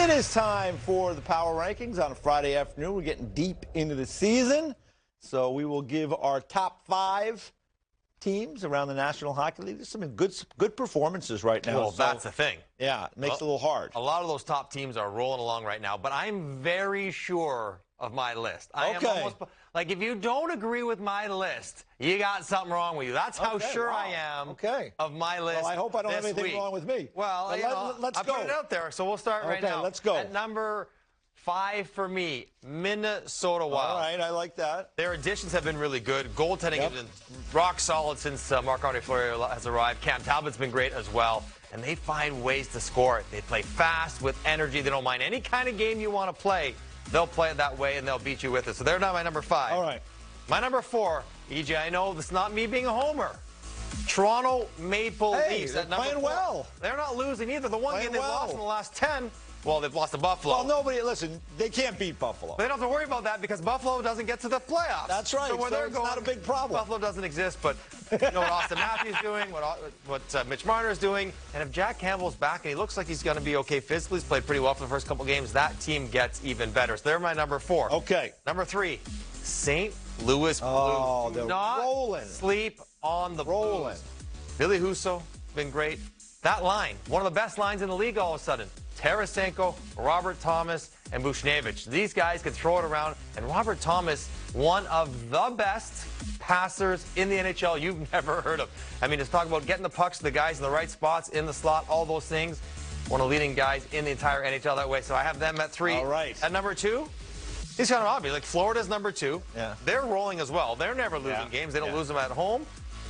It is time for the Power Rankings on a Friday afternoon. We're getting deep into the season, so we will give our top 5 teams around the National Hockey League. There's some good performances right now. Well, that's the thing. Yeah, it makes it a little hard. A lot of those top teams are rolling along right now, but I'm very sure of my list. I am almost, like, if you don't agree with my list, you got something wrong with you. That's how sure I am of my list. Well, I hope I don't have anything wrong with me. Well, let's go. I put it out there, so we'll start right now. Let's go. At number 5 for me, Minnesota Wild. All right, I like that. Their additions have been really good. Goaltending has been rock solid since Marc-Andre Fleury has arrived. Cam Talbot's been great as well. And they find ways to score. They play fast with energy. They don't mind any kind of game you want to play. They'll play it that way, and they'll beat you with it. So they're not my number 5. All right. My number 4, EJ, I know this is not me being a homer. Toronto Maple Leafs at number 4. Playing well. They're not losing either. The one game they've lost in the last 10, well, they've lost to Buffalo. Well, listen, they can't beat Buffalo. But they don't have to worry about that because Buffalo doesn't get to the playoffs. That's right. So where they're going, not a big problem. Buffalo doesn't exist, but you know what Austin Matthews doing, what Mitch Marner's doing, and if Jack Campbell's back and he looks like he's going to be okay physically, he's played pretty well for the first couple games, that team gets even better. So they're my number 4. Okay. Number 3, St. Louis Blues. Oh, Do they're not rolling. sleep on the Blues. Billy Husso, been great. That line, one of the best lines in the league all of a sudden. Tarasenko, Robert Thomas, and Buchnevich. These guys can throw it around. And Robert Thomas, one of the best passers in the NHL you've never heard of. I mean, just talk about getting the pucks to the guys in the right spots, in the slot, all those things. One of the leading guys in the entire NHL that way. So I have them at 3. All right. At number 2, he's kind of obvious. Like, Florida's number 2. Yeah. They're rolling as well. They're never losing games. They don't lose them at home.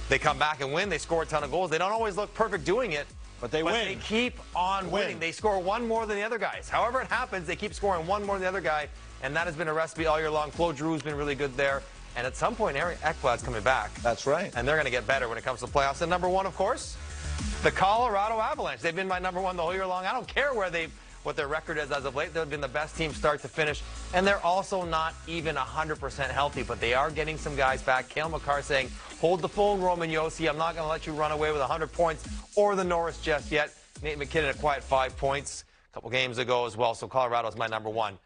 They come back and win. They score a ton of goals. They don't always look perfect doing it. But they win. They keep on winning. They score one more than the other guys. However it happens, they keep scoring one more than the other guy, and that has been a recipe all year long. Claude Giroux's been really good there. And at some point, Eric Ekblad's coming back. That's right. And they're going to get better when it comes to playoffs. And number 1, of course, the Colorado Avalanche. They've been my number 1 the whole year long. I don't care what their record is as of late. They've been the best team start to finish. And they're also not even 100% healthy, but they are getting some guys back. Cale Makar saying, hold the phone, Roman Josi. I'm not going to let you run away with 100 points or the Norris just yet. Nate McKinnon a quiet 5 points a couple games ago as well. So Colorado's my number 1.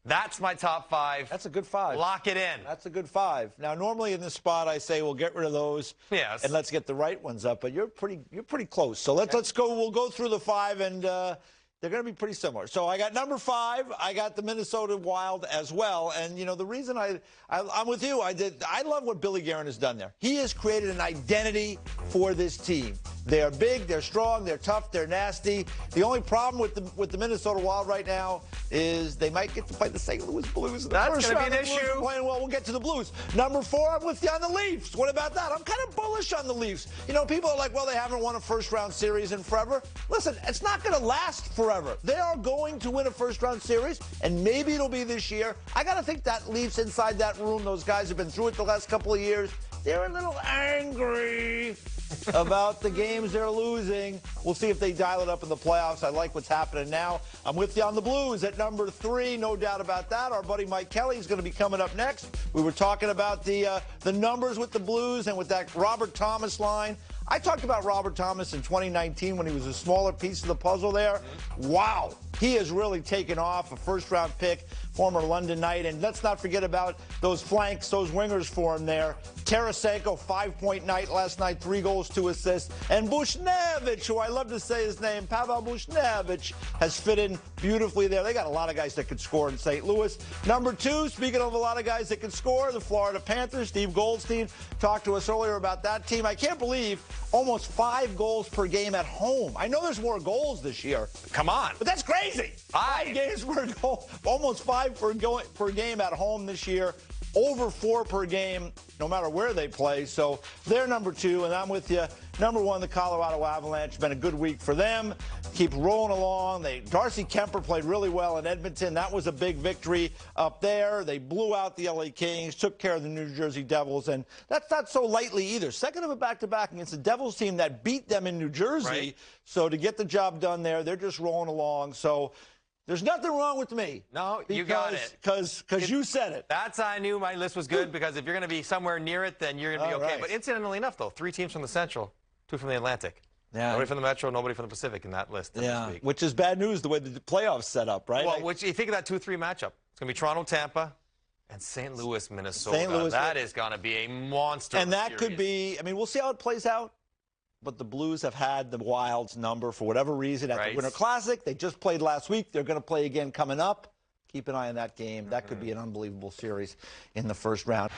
That's my top 5. That's a good 5. Lock it in. That's a good 5. Now, normally in this spot, I say we'll get rid of those. Yes. And let's get the right ones up. But you're pretty close. So let's go. We'll go through the 5, and they're going to be pretty similar. So I got number 5. I got the Minnesota Wild as well. And, you know, the reason I'm with you, I love what Billy Guerin has done there. He has created an identity for this team. They're big, they're strong, they're tough, they're nasty. The only problem with the Minnesota Wild right now is they might get to play the St. Louis Blues. That's going to be an issue. Playing well, we'll get to the Blues. Number 4, I'm with you on the Leafs. What about that? I'm kind of bullish on the Leafs. You know, people are like, well, they haven't won a first-round series in forever. Listen, it's not going to last forever. They are going to win a first-round series, and maybe it'll be this year. I got to think that Leafs inside that room, those guys have been through it the last couple of years. They're a little angry about the games they're losing. We'll see if they dial it up in the playoffs. I like what's happening now. I'm with you on the Blues at number 3, no doubt about that. Our buddy Mike Kelly is going to be coming up next. We were talking about the numbers with the Blues and with that Robert Thomas line. I talked about Robert Thomas in 2019 when he was a smaller piece of the puzzle there. Wow. He has really taken off, a first-round pick, former London Knight. And let's not forget about those flanks, those wingers for him there. Tarasenko, 5-point night last night, 3 goals, 2 assists. And Buchnevich, who I love to say his name, Pavel Buchnevich, has fit in beautifully there. They got a lot of guys that could score in St. Louis. Number 2, speaking of a lot of guys that can score, the Florida Panthers. Steve Goldstein talked to us earlier about that team. I can't believe almost 5 goals per game at home. I know there's more goals this year. Come on. But that's crazy. 5 games per goal, almost 5 per game at home this year. Over 4 per game, no matter where they play. So they're number 2, and I'm with you. Number 1, the Colorado Avalanche. Been a good week for them. Keep rolling along. Darcy Kemper played really well in Edmonton. That was a big victory up there. They blew out the LA Kings, took care of the New Jersey Devils, and that's not so lightly either. Second of a back-to-back against the Devils team that beat them in New Jersey. Right. So to get the job done there, they're just rolling along. So there's nothing wrong with me. No, you got it. Because you said it. I knew my list was good because if you're going to be somewhere near it, then you're going to be okay. Right. But incidentally enough, though, 3 teams from the Central, 2 from the Atlantic. Yeah. Nobody from the Metro, nobody from the Pacific in that list this week. Which is bad news the way the playoffs set up, right? Well, which you think of that 2-3 matchup. It's going to be Toronto, Tampa, and St. Louis, Minnesota. St. Louis, that is going to be a monster. And that series. could be, I mean, we'll see how it plays out. But the Blues have had the Wild's number for whatever reason at the Winter Classic. They just played last week. They're going to play again coming up. Keep an eye on that game. That could be an unbelievable series in the first round.